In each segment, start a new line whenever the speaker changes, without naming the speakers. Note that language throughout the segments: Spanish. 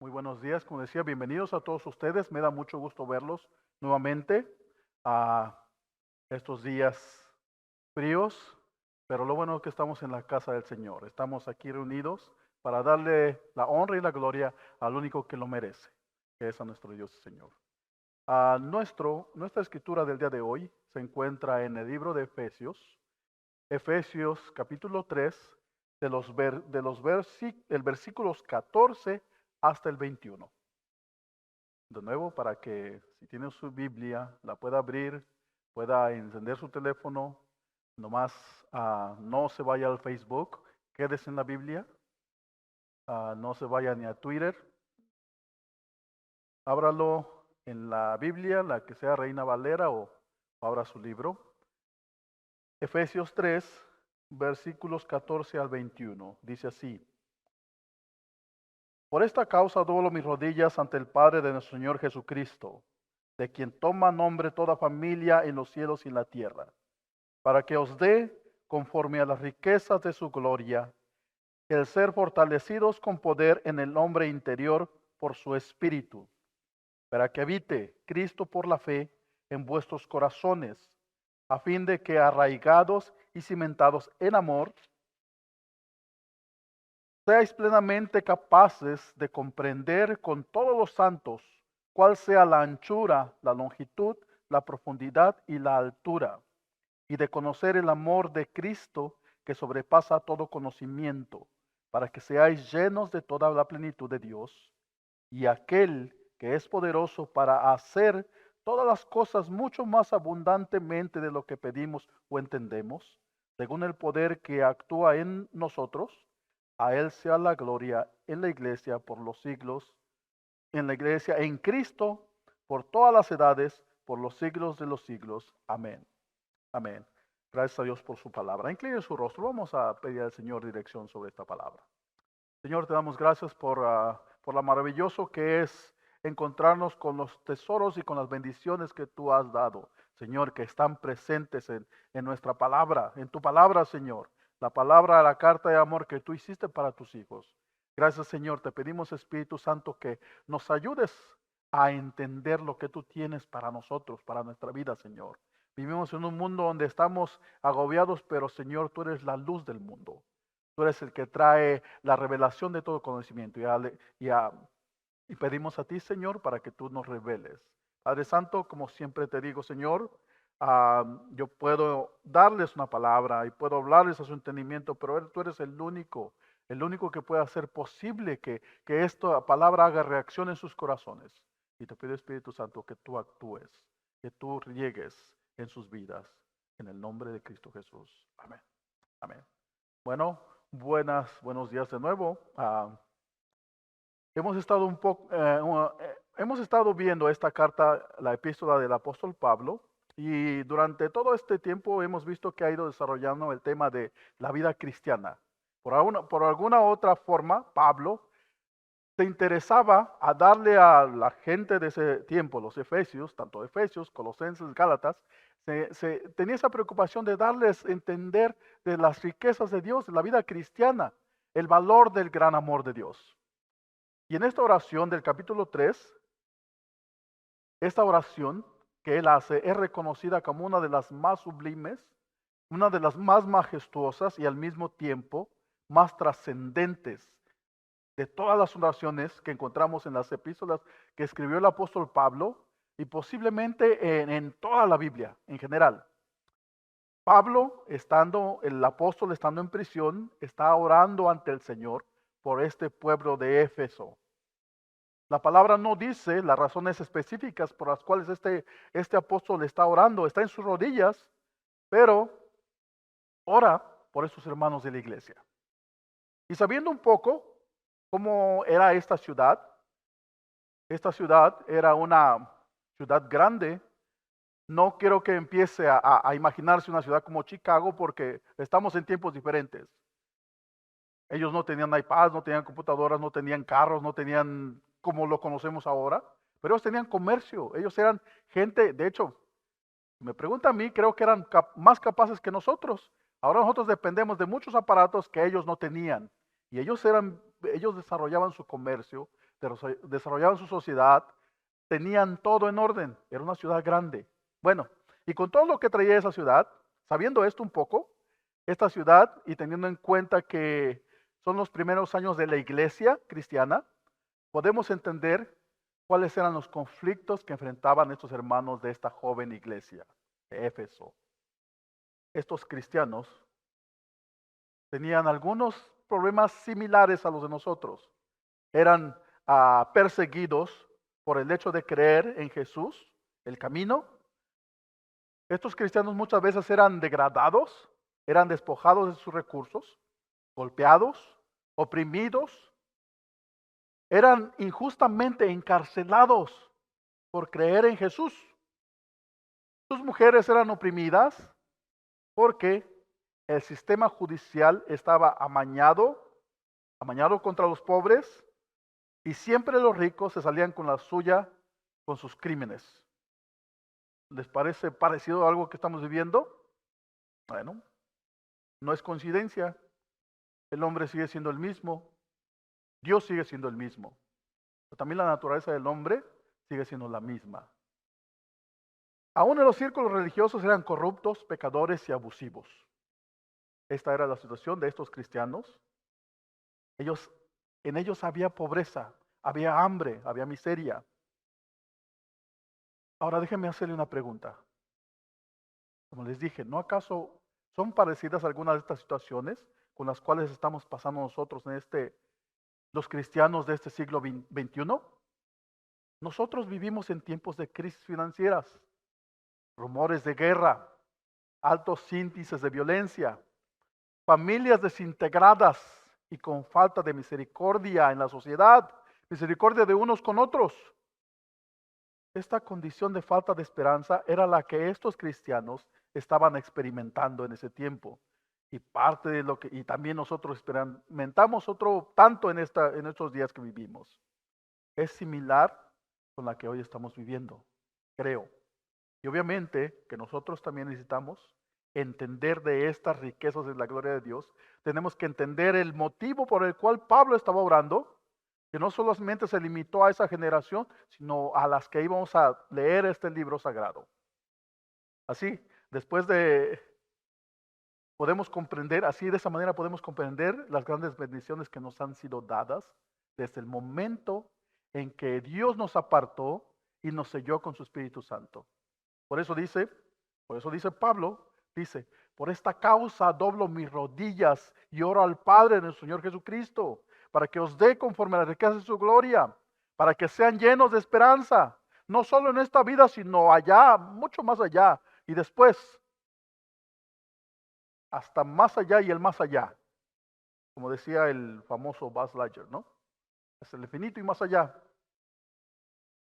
Muy buenos días, como decía, bienvenidos a todos ustedes. Me da mucho gusto verlos nuevamente a estos días fríos, pero lo bueno es que estamos en la casa del Señor. Estamos aquí reunidos para darle la honra y la gloria al único que lo merece, que es a nuestro Dios y Señor. Nuestra escritura del día de hoy se encuentra en el libro de Efesios, Efesios capítulo 3, el versículos 14 hasta el 21. De nuevo, para que si tiene su Biblia, la pueda abrir, pueda encender su teléfono, nomás no se vaya al Facebook, quédese en la Biblia, no se vaya ni a Twitter, ábralo en la Biblia, la que sea Reina Valera o abra su libro. Efesios 3, versículos 14 al 21, dice así. Por esta causa doblo mis rodillas ante el Padre de nuestro Señor Jesucristo, de quien toma nombre toda familia en los cielos y en la tierra, para que os dé, conforme a las riquezas de su gloria, el ser fortalecidos con poder en el hombre interior por su Espíritu, para que habite Cristo por la fe en vuestros corazones, a fin de que arraigados y cimentados en amor, seáis plenamente capaces de comprender con todos los santos cuál sea la anchura, la longitud, la profundidad y la altura, y de conocer el amor de Cristo que sobrepasa todo conocimiento, para que seáis llenos de toda la plenitud de Dios. Y aquel que es poderoso para hacer todas las cosas mucho más abundantemente de lo que pedimos o entendemos, según el poder que actúa en nosotros, a Él sea la gloria en la iglesia por los siglos, en la iglesia, en Cristo, por todas las edades, por los siglos de los siglos. Amén. Amén. Gracias a Dios por su palabra. Incline su rostro. Vamos a pedir al Señor dirección sobre esta palabra. Señor, te damos gracias por lo maravilloso que es encontrarnos con los tesoros y con las bendiciones que tú has dado, Señor, que están presentes en nuestra palabra, en tu palabra, Señor. La palabra, la carta de amor que tú hiciste para tus hijos. Gracias, Señor. Te pedimos, Espíritu Santo, que nos ayudes a entender lo que tú tienes para nosotros, para nuestra vida, Señor. Vivimos en un mundo donde estamos agobiados, pero Señor, tú eres la luz del mundo. Tú eres el que trae la revelación de todo conocimiento. Y pedimos a ti, Señor, para que tú nos reveles. Padre Santo, como siempre te digo, Señor, yo puedo darles una palabra y puedo hablarles a su entendimiento, pero tú eres el único que puede hacer posible que esta palabra haga reacción en sus corazones. Y te pido, Espíritu Santo, que tú actúes, que tú llegues en sus vidas. En el nombre de Cristo Jesús. Amén. Amén. Bueno, buenos días de nuevo. Hemos estado viendo esta carta, la epístola del apóstol Pablo, y durante todo este tiempo hemos visto que ha ido desarrollando el tema de la vida cristiana. Por alguna otra forma, Pablo se interesaba a darle a la gente de ese tiempo, los efesios, tanto efesios, colosenses, gálatas, tenía esa preocupación de darles a entender de las riquezas de Dios, de la vida cristiana, el valor del gran amor de Dios. Y en esta oración del capítulo 3, esta oración que él hace es reconocida como una de las más sublimes, una de las más majestuosas y al mismo tiempo más trascendentes de todas las oraciones que encontramos en las epístolas que escribió el apóstol Pablo y posiblemente en toda la Biblia en general. Pablo, el apóstol estando en prisión, está orando ante el Señor por este pueblo de Éfeso. La palabra no dice las razones específicas por las cuales este apóstol está orando, está en sus rodillas, pero ora por estos hermanos de la iglesia. Y sabiendo un poco cómo era esta ciudad era una ciudad grande. No quiero que empiece a imaginarse una ciudad como Chicago porque estamos en tiempos diferentes. Ellos no tenían iPads, no tenían computadoras, no tenían carros, no tenían como lo conocemos ahora, pero ellos tenían comercio, ellos eran gente, de hecho, me pregunta a mí, creo que eran más capaces que nosotros. Ahora nosotros dependemos de muchos aparatos que ellos no tenían y ellos desarrollaban su comercio, desarrollaban su sociedad, tenían todo en orden, era una ciudad grande. Bueno, y con todo lo que traía esa ciudad, sabiendo esto un poco, esta ciudad y teniendo en cuenta que son los primeros años de la iglesia cristiana, podemos entender cuáles eran los conflictos que enfrentaban estos hermanos de esta joven iglesia de Éfeso. Estos cristianos tenían algunos problemas similares a los de nosotros. Eran perseguidos por el hecho de creer en Jesús, el camino. Estos cristianos muchas veces eran degradados, eran despojados de sus recursos, golpeados, oprimidos, eran injustamente encarcelados por creer en Jesús. Sus mujeres eran oprimidas porque el sistema judicial estaba amañado contra los pobres, y siempre los ricos se salían con la suya con sus crímenes. ¿Les parece parecido a algo que estamos viviendo? Bueno, no es coincidencia. El hombre sigue siendo el mismo. Dios sigue siendo el mismo. Pero también la naturaleza del hombre sigue siendo la misma. Aún en los círculos religiosos eran corruptos, pecadores y abusivos. Esta era la situación de estos cristianos. En ellos había pobreza, había hambre, había miseria. Ahora déjenme hacerle una pregunta. Como les dije, ¿no acaso son parecidas algunas de estas situaciones con las cuales estamos pasando nosotros los cristianos de este siglo XXI? Nosotros vivimos en tiempos de crisis financieras, rumores de guerra, altos índices de violencia, familias desintegradas y con falta de misericordia en la sociedad, misericordia de unos con otros. Esta condición de falta de esperanza era la que estos cristianos estaban experimentando en ese tiempo. Y parte de lo que, y también nosotros experimentamos otro tanto en estos días que vivimos. Es similar con la que hoy estamos viviendo, creo. Y obviamente que nosotros también necesitamos entender de estas riquezas de la gloria de Dios. Tenemos que entender el motivo por el cual Pablo estaba orando, que no solamente se limitó a esa generación, sino a las que íbamos a leer este libro sagrado. Así, podemos comprender, así de esa manera podemos comprender las grandes bendiciones que nos han sido dadas desde el momento en que Dios nos apartó y nos selló con su Espíritu Santo. Por eso dice Pablo, dice, por esta causa doblo mis rodillas y oro al Padre de nuestro Señor Jesucristo, para que os dé conforme a la riqueza de su gloria, para que sean llenos de esperanza, no solo en esta vida, sino allá, mucho más allá, y después, hasta más allá y el más allá, como decía el famoso Buzz Lightyear, ¿no? Es el infinito y más allá.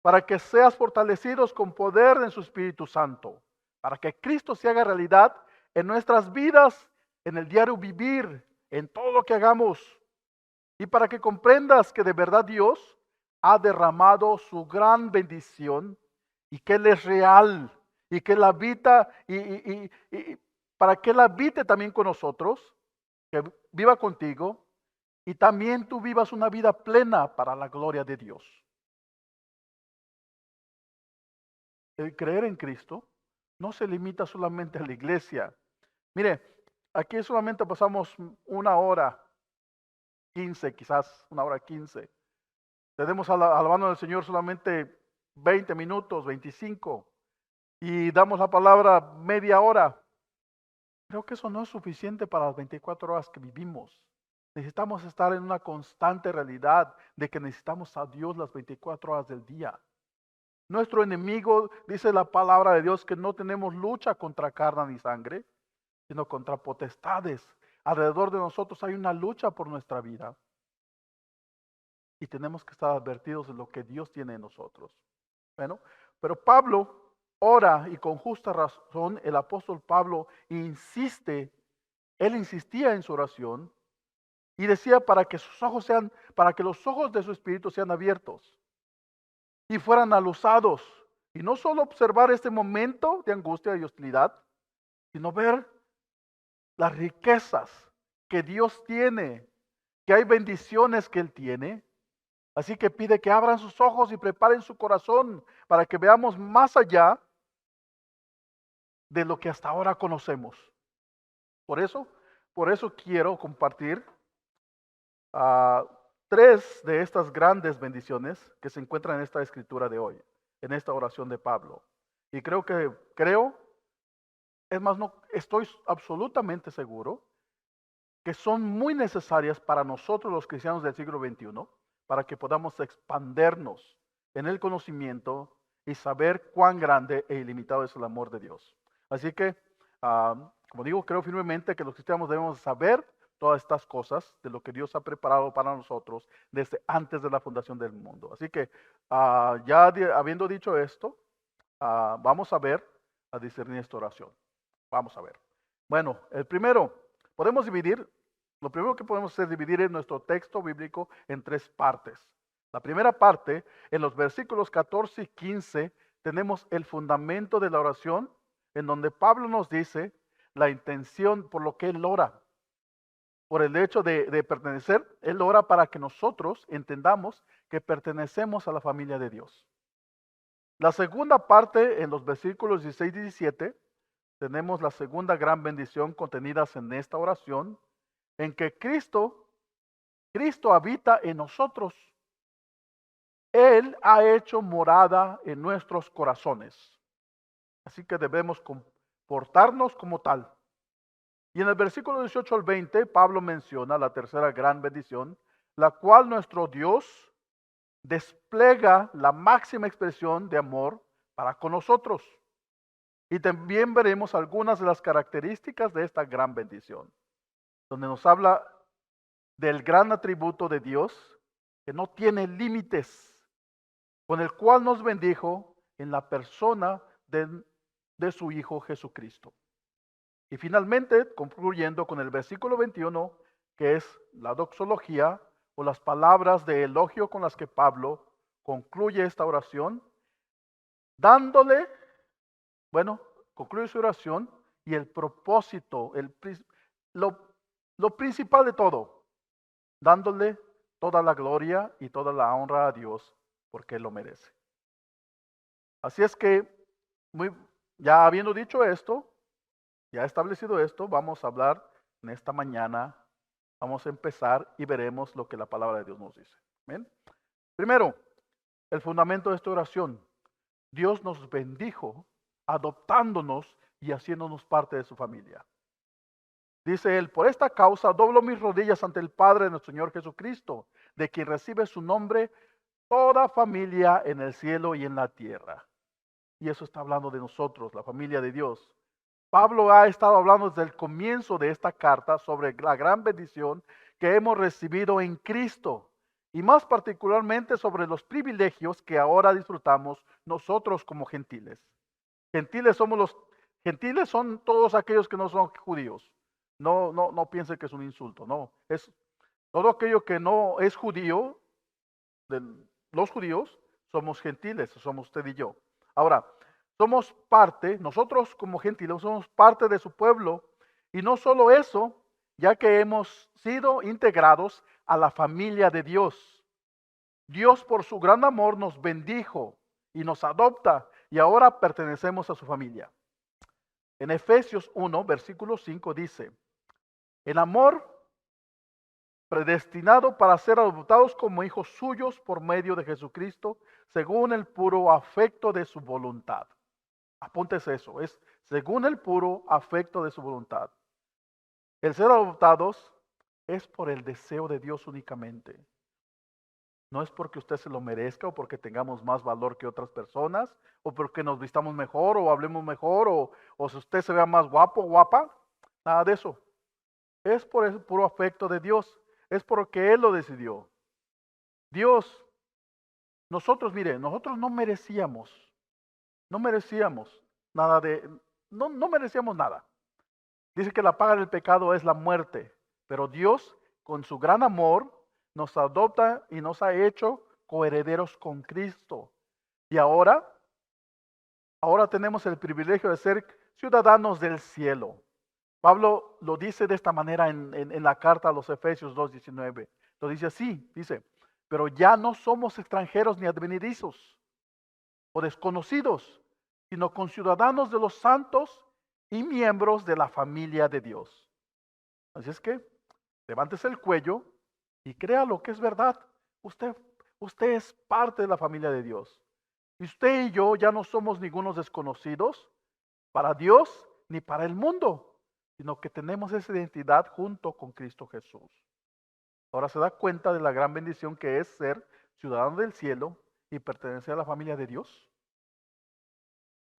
Para que seas fortalecidos con poder en su Espíritu Santo, para que Cristo se haga realidad en nuestras vidas, en el diario vivir, en todo lo que hagamos, y para que comprendas que de verdad Dios ha derramado su gran bendición y que Él es real y que Él habita y para que Él habite también con nosotros, que viva contigo y también tú vivas una vida plena para la gloria de Dios. El creer en Cristo no se limita solamente a la iglesia. Mire, aquí solamente pasamos 1 hora 15, quizás 1 hora 15. Tenemos alabando al Señor solamente 20 minutos, 25, y damos la palabra media hora. Creo que eso no es suficiente para las 24 horas que vivimos. Necesitamos estar en una constante realidad de que necesitamos a Dios las 24 horas del día. Nuestro enemigo, dice la palabra de Dios, que no tenemos lucha contra carne ni sangre, sino contra potestades. Alrededor de nosotros hay una lucha por nuestra vida. Y tenemos que estar advertidos de lo que Dios tiene en nosotros. Bueno, pero Pablo ora y con justa razón el apóstol Pablo insistía en su oración y decía para que los ojos de su espíritu sean abiertos y fueran alusados. Y no solo observar este momento de angustia y hostilidad, sino ver las riquezas que Dios tiene, que hay bendiciones que Él tiene. Así que pide que abran sus ojos y preparen su corazón para que veamos más allá de lo que hasta ahora conocemos. Por eso, por eso quiero compartir ah, tres de estas grandes bendiciones que se encuentran en esta escritura de hoy, en esta oración de Pablo. Y creo, es más, no, estoy absolutamente seguro que son muy necesarias para nosotros los cristianos del siglo XXI, para que podamos expandernos en el conocimiento y saber cuán grande e ilimitado es el amor de Dios. Así que, como digo, creo firmemente que los cristianos debemos saber todas estas cosas de lo que Dios ha preparado para nosotros desde antes de la fundación del mundo. Así que, habiendo dicho esto, vamos a discernir esta oración. Vamos a ver. Bueno, el primero, lo primero que podemos hacer es dividir nuestro texto bíblico en tres partes. La primera parte, en los versículos 14 y 15, tenemos el fundamento de la oración, en donde Pablo nos dice la intención por lo que él ora. Por el hecho de pertenecer, él ora para que nosotros entendamos que pertenecemos a la familia de Dios. La segunda parte, en los versículos 16 y 17, tenemos la segunda gran bendición contenidas en esta oración, en que Cristo habita en nosotros. Él ha hecho morada en nuestros corazones. Así que debemos comportarnos como tal. Y en el versículo 18 al 20, Pablo menciona la tercera gran bendición, la cual nuestro Dios despliega la máxima expresión de amor para con nosotros. Y también veremos algunas de las características de esta gran bendición, donde nos habla del gran atributo de Dios que no tiene límites, con el cual nos bendijo en la persona de su Hijo Jesucristo. Y finalmente, concluyendo con el versículo 21, que es la doxología o las palabras de elogio con las que Pablo concluye esta oración, concluye su oración y el propósito, lo principal de todo, dándole toda la gloria y toda la honra a Dios porque Él lo merece. Así es que, ya habiendo dicho esto, ya establecido esto, vamos a hablar en esta mañana, vamos a empezar y veremos lo que la palabra de Dios nos dice. ¿Bien? Primero, el fundamento de esta oración. Dios nos bendijo adoptándonos y haciéndonos parte de su familia. Dice él, por esta causa doblo mis rodillas ante el Padre de nuestro Señor Jesucristo, de quien recibe su nombre toda familia en el cielo y en la tierra. Y eso está hablando de nosotros, la familia de Dios. Pablo ha estado hablando desde el comienzo de esta carta sobre la gran bendición que hemos recibido en Cristo y más particularmente sobre los privilegios que ahora disfrutamos nosotros como gentiles. Gentiles son todos aquellos que no son judíos. No piense que es un insulto, no. Es todo aquello que no es judío, los judíos, somos gentiles, somos usted y yo. Ahora, nosotros como gentiles, somos parte de su pueblo. Y no solo eso, ya que hemos sido integrados a la familia de Dios. Dios por su gran amor nos bendijo y nos adopta y ahora pertenecemos a su familia. En Efesios 1, versículo 5 dice, el amor predestinado para ser adoptados como hijos suyos por medio de Jesucristo, según el puro afecto de su voluntad. Apúntese eso, es según el puro afecto de su voluntad. El ser adoptados es por el deseo de Dios únicamente. No es porque usted se lo merezca o porque tengamos más valor que otras personas o porque nos vistamos mejor o hablemos mejor o si usted se vea más guapo o guapa. Nada de eso. Es por el puro afecto de Dios. Es porque Él lo decidió. Dios, nosotros no merecíamos nada no merecíamos nada. Dice que la paga del pecado es la muerte, pero Dios, con su gran amor, nos adopta y nos ha hecho coherederos con Cristo. Y ahora tenemos el privilegio de ser ciudadanos del cielo. Pablo lo dice de esta manera en la carta a los Efesios 2:19. Lo dice así, dice, pero ya no somos extranjeros ni advenedizos o desconocidos, sino conciudadanos de los santos y miembros de la familia de Dios. Así es que levántese el cuello y crea lo que es verdad. Usted, usted es parte de la familia de Dios. Y usted y yo ya no somos ningunos desconocidos para Dios ni para el mundo, sino que tenemos esa identidad junto con Cristo Jesús. Ahora se da cuenta de la gran bendición que es ser ciudadano del cielo y pertenecer a la familia de Dios.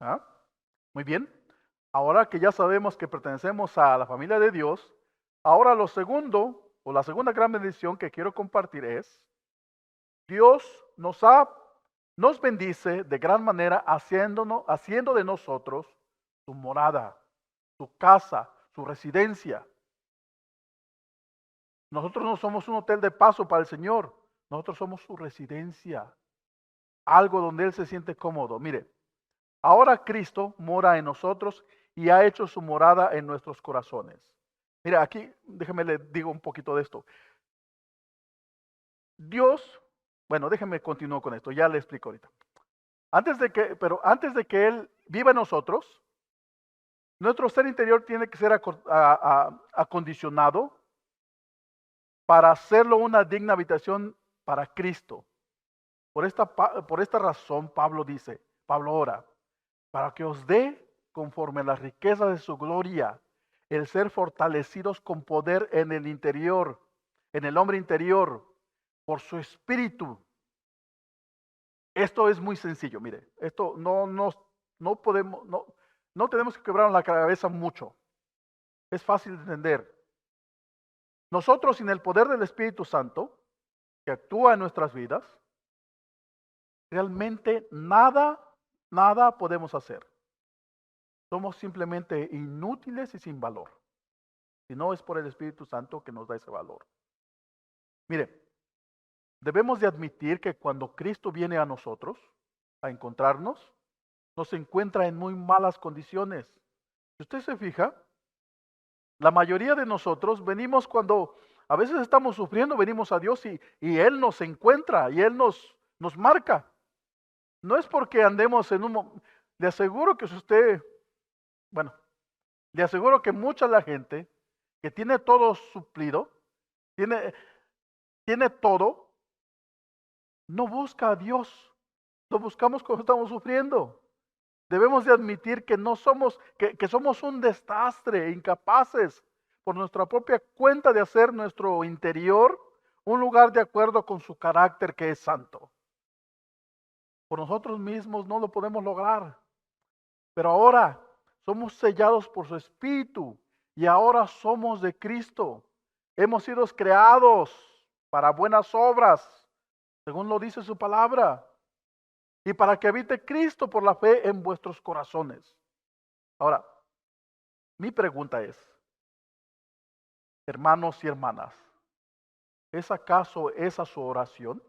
¿Ah? Muy bien. Ahora que ya sabemos que pertenecemos a la familia de Dios, ahora lo segundo, o la segunda gran bendición que quiero compartir es, Dios nos bendice de gran manera haciendo de nosotros su morada, su casa, su residencia. Nosotros no somos un hotel de paso para el Señor, nosotros somos su residencia, algo donde Él se siente cómodo. Mire, ahora Cristo mora en nosotros y ha hecho su morada en nuestros corazones. Mira, aquí déjeme le digo un poquito de esto. Dios, bueno, déjeme continuar con esto, ya le explico ahorita. Antes de que Él viva en nosotros, nuestro ser interior tiene que ser acondicionado para hacerlo una digna habitación para Cristo. Por esta razón, Pablo ora, para que os dé, conforme a la riqueza de su gloria, el ser fortalecidos con poder en el interior, en el hombre interior, por su espíritu. Esto es muy sencillo, mire, esto no podemos, no tenemos que quebrar la cabeza mucho. Es fácil de entender. Nosotros, sin el poder del Espíritu Santo, que actúa en nuestras vidas, realmente nada podemos hacer. Somos simplemente inútiles y sin valor. Si no es por el Espíritu Santo que nos da ese valor. Mire, debemos de admitir que cuando Cristo viene a nosotros, a encontrarnos, nos encuentra en muy malas condiciones. Si usted se fija, la mayoría de nosotros venimos cuando a veces estamos sufriendo, venimos a Dios y Él nos encuentra y Él nos marca. No es porque andemos le aseguro que si usted, bueno, le aseguro que mucha la gente que tiene todo suplido, tiene todo, no busca a Dios. Lo buscamos cuando estamos sufriendo. Debemos de admitir que no somos, que somos un desastre, incapaces por nuestra propia cuenta de hacer nuestro interior un lugar de acuerdo con su carácter que es santo. Por nosotros mismos no lo podemos lograr. Pero ahora somos sellados por su Espíritu y ahora somos de Cristo. Hemos sido creados para buenas obras, según lo dice su palabra, y para que habite Cristo por la fe en vuestros corazones. Ahora, mi pregunta es, hermanos y hermanas, ¿es acaso esa su oración?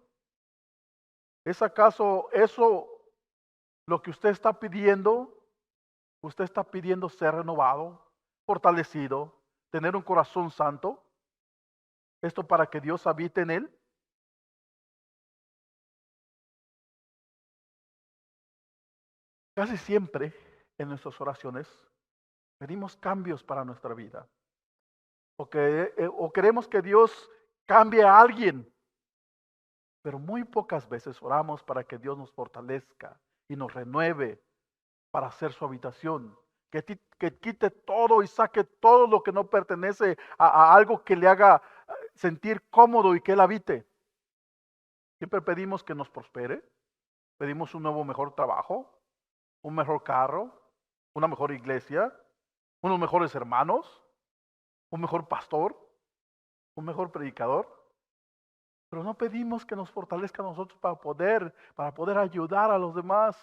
¿Es acaso eso lo que usted está pidiendo? ¿Usted está pidiendo ser renovado, fortalecido, tener un corazón santo? ¿Esto para que Dios habite en él? Casi siempre en nuestras oraciones pedimos cambios para nuestra vida. O queremos que Dios cambie a alguien. Pero muy pocas veces oramos para que Dios nos fortalezca y nos renueve para hacer su habitación. Que quite todo y saque todo lo que no pertenece a algo que le haga sentir cómodo y que Él habite. Siempre pedimos que nos prospere. Pedimos un nuevo, mejor trabajo, un mejor carro, una mejor iglesia, unos mejores hermanos, un mejor pastor, un mejor predicador. Pero no pedimos que nos fortalezca a nosotros para poder ayudar a los demás.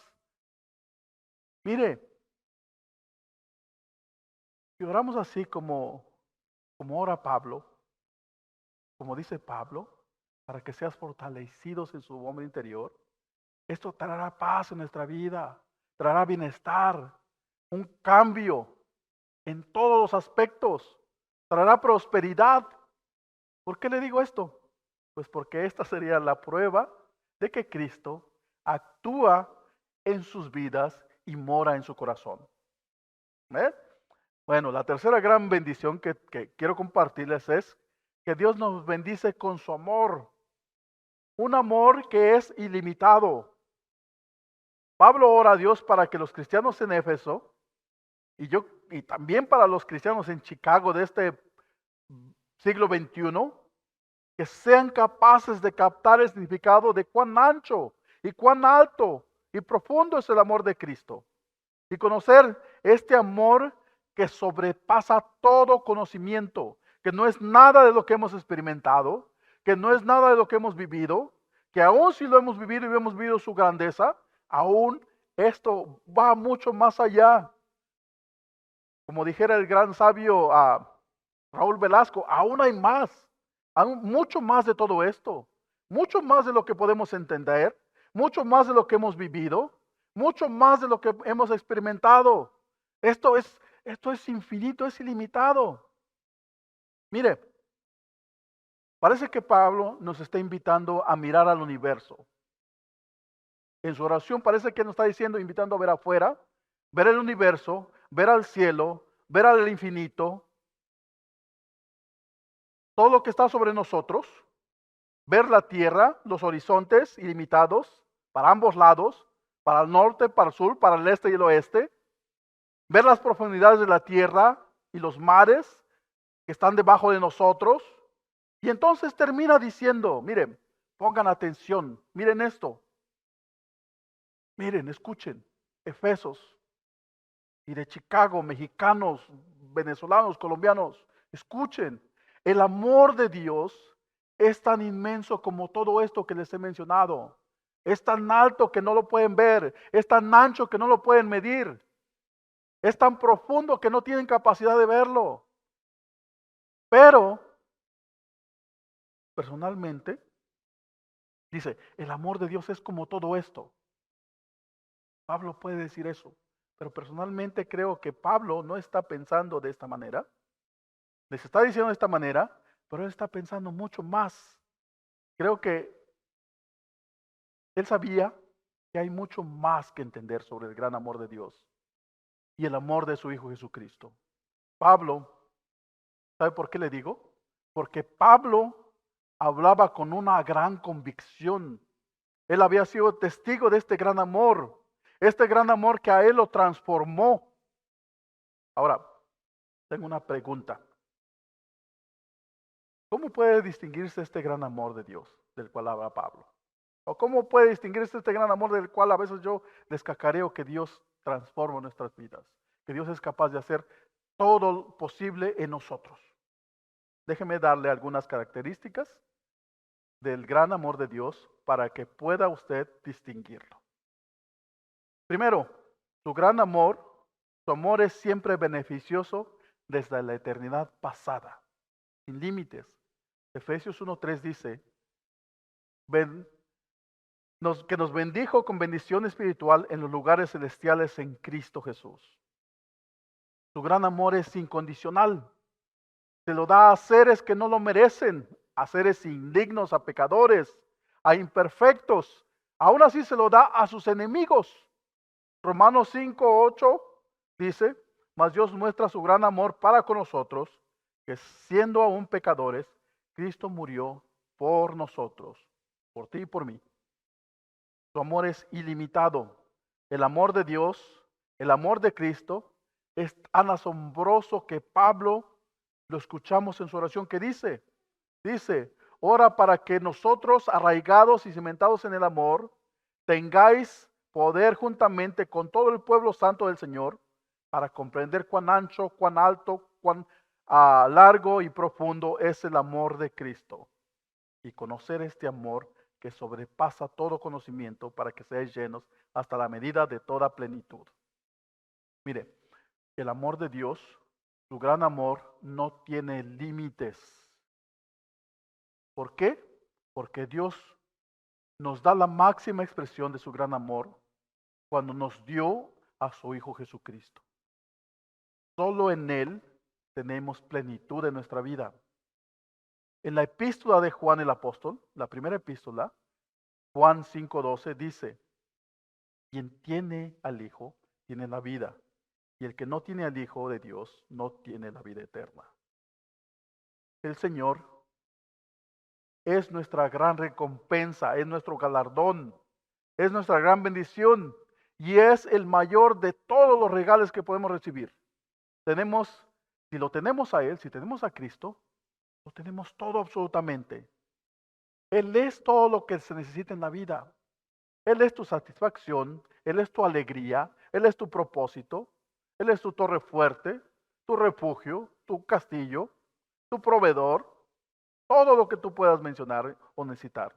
Mire, si oramos así como ora Pablo, como dice Pablo, para que seas fortalecidos en su hombre interior, esto traerá paz en nuestra vida, traerá bienestar, un cambio en todos los aspectos, traerá prosperidad. ¿Por qué le digo esto? Pues porque esta sería la prueba de que Cristo actúa en sus vidas y mora en su corazón. ¿Ves? Bueno, la tercera gran bendición que quiero compartirles es que Dios nos bendice con su amor. Un amor que es ilimitado. Pablo ora a Dios para que los cristianos en Éfeso y también para los cristianos en Chicago de este siglo XXI, que sean capaces de captar el significado de cuán ancho y cuán alto y profundo es el amor de Cristo. Y conocer este amor que sobrepasa todo conocimiento, que no es nada de lo que hemos experimentado, que no es nada de lo que hemos vivido, que aún si lo hemos vivido y hemos vivido su grandeza, aún esto va mucho más allá. Como dijera el gran sabio Raúl Velasco, aún hay más, aún mucho más de todo esto, mucho más de lo que podemos entender, mucho más de lo que hemos vivido, mucho más de lo que hemos experimentado. Esto es infinito, es ilimitado. Mire, parece que Pablo nos está invitando a mirar al universo. En su oración parece que nos está diciendo, invitando a ver afuera, ver el universo, ver al cielo, ver al infinito, todo lo que está sobre nosotros, ver la tierra, los horizontes ilimitados para ambos lados, para el norte, para el sur, para el este y el oeste, ver las profundidades de la tierra y los mares que están debajo de nosotros. Y entonces termina diciendo, miren, pongan atención, miren esto, miren, escuchen, Efesos y de Chicago, mexicanos, venezolanos, colombianos, escuchen, el amor de Dios es tan inmenso como todo esto que les he mencionado. Es tan alto que no lo pueden ver, es tan ancho que no lo pueden medir, es tan profundo que no tienen capacidad de verlo. Pero, personalmente, dice, el amor de Dios es como todo esto. Pablo puede decir eso, pero personalmente creo que Pablo no está pensando de esta manera. Les está diciendo de esta manera, pero él está pensando mucho más. Creo que él sabía que hay mucho más que entender sobre el gran amor de Dios y el amor de su Hijo Jesucristo. Pablo, ¿sabe por qué le digo? Porque Pablo hablaba con una gran convicción. Él había sido testigo de este gran amor que a él lo transformó. Ahora, tengo una pregunta. ¿Cómo puede distinguirse este gran amor de Dios del cual habla Pablo? ¿O cómo puede distinguirse este gran amor del cual a veces yo les cacareo que Dios transforma nuestras vidas? Que Dios es capaz de hacer todo lo posible en nosotros. Déjeme darle algunas características del gran amor de Dios para que pueda usted distinguirlo. Primero, su amor es siempre beneficioso desde la eternidad pasada, sin límites. Efesios 1:3 dice, que nos bendijo con bendición espiritual en los lugares celestiales en Cristo Jesús. Su gran amor es incondicional. Se lo da a seres que no lo merecen, a seres indignos, a pecadores, a imperfectos. Aún así se lo da a sus enemigos. Romanos 5:8 dice, mas Dios muestra su gran amor para con nosotros, que siendo aún pecadores, Cristo murió por nosotros, por ti y por mí. Su amor es ilimitado. El amor de Dios, el amor de Cristo, es tan asombroso que Pablo lo escuchamos en su oración que dice, ora para que nosotros, arraigados y cimentados en el amor, tengáis poder juntamente con todo el pueblo santo del Señor, para comprender cuán ancho, cuán alto, cuán largo y profundo es el amor de Cristo. Y conocer este amor que sobrepasa todo conocimiento para que seáis llenos hasta la medida de toda plenitud. Mire, el amor de Dios, su gran amor, no tiene límites. ¿Por qué? Porque Dios nos da la máxima expresión de su gran amor cuando nos dio a su Hijo Jesucristo. Solo en Él tenemos plenitud en nuestra vida. En la epístola de Juan el apóstol, la primera epístola, Juan 5:12 dice, quien tiene al Hijo tiene la vida, y el que no tiene al Hijo de Dios no tiene la vida eterna. El Señor es nuestra gran recompensa, es nuestro galardón, es nuestra gran bendición y es el mayor de todos los regalos que podemos recibir. Si lo tenemos a Él, si tenemos a Cristo, lo tenemos todo absolutamente. Él es todo lo que se necesita en la vida. Él es tu satisfacción, Él es tu alegría, Él es tu propósito, Él es tu torre fuerte, tu refugio, tu castillo, tu proveedor, todo lo que tú puedas mencionar o necesitar.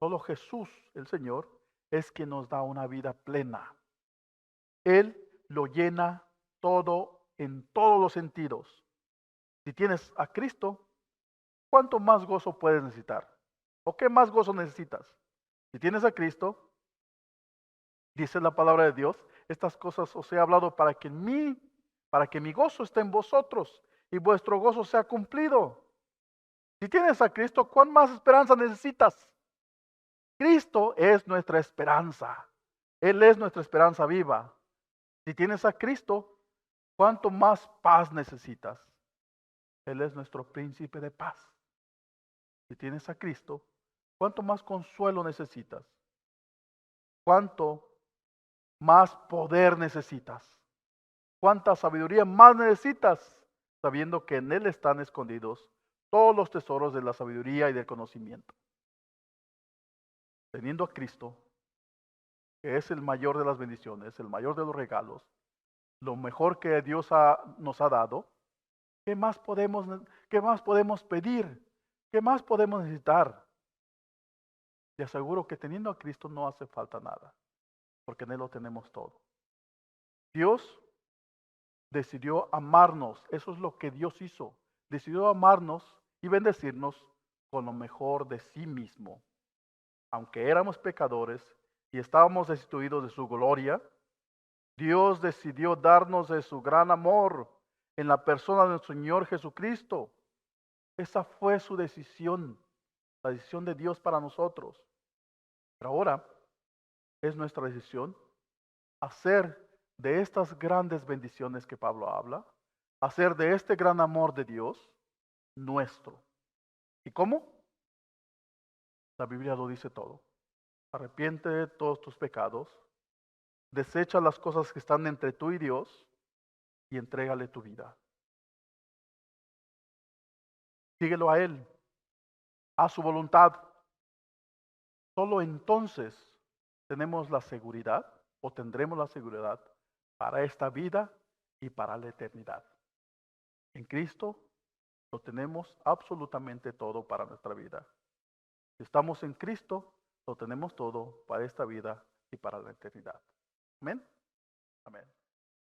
Solo Jesús, el Señor, es quien nos da una vida plena. Él lo llena todo en todos los sentidos. Si tienes a Cristo, ¿cuánto más gozo puedes necesitar? ¿O qué más gozo necesitas? Si tienes a Cristo, dice la palabra de Dios, estas cosas os he hablado para que mi gozo esté en vosotros y vuestro gozo sea cumplido. Si tienes a Cristo, ¿cuán más esperanza necesitas? Cristo es nuestra esperanza. Él es nuestra esperanza viva. Si tienes a Cristo, ¿cuánto más paz necesitas? Él es nuestro príncipe de paz. Si tienes a Cristo, ¿cuánto más consuelo necesitas? ¿Cuánto más poder necesitas? ¿Cuánta sabiduría más necesitas? Sabiendo que en Él están escondidos todos los tesoros de la sabiduría y del conocimiento. Teniendo a Cristo, que es el mayor de las bendiciones, el mayor de los regalos, lo mejor que Dios nos ha dado, ¿qué más podemos pedir? ¿Qué más podemos necesitar? Te aseguro que teniendo a Cristo no hace falta nada, porque en Él lo tenemos todo. Dios decidió amarnos, eso es lo que Dios hizo. Decidió amarnos y bendecirnos con lo mejor de sí mismo. Aunque éramos pecadores y estábamos destituidos de su gloria, Dios decidió darnos de su gran amor en la persona de nuestro Señor Jesucristo. Esa fue su decisión, la decisión de Dios para nosotros. Pero ahora es nuestra decisión hacer de estas grandes bendiciones que Pablo habla, hacer de este gran amor de Dios nuestro. ¿Y cómo? La Biblia lo dice todo. Arrepiente de todos tus pecados, desecha las cosas que están entre tú y Dios y entrégale tu vida. Síguelo a Él, a su voluntad. Solo entonces tenemos la seguridad o tendremos la seguridad para esta vida y para la eternidad. En Cristo lo tenemos absolutamente todo para nuestra vida. Si estamos en Cristo, lo tenemos todo para esta vida y para la eternidad. Amén. Amén.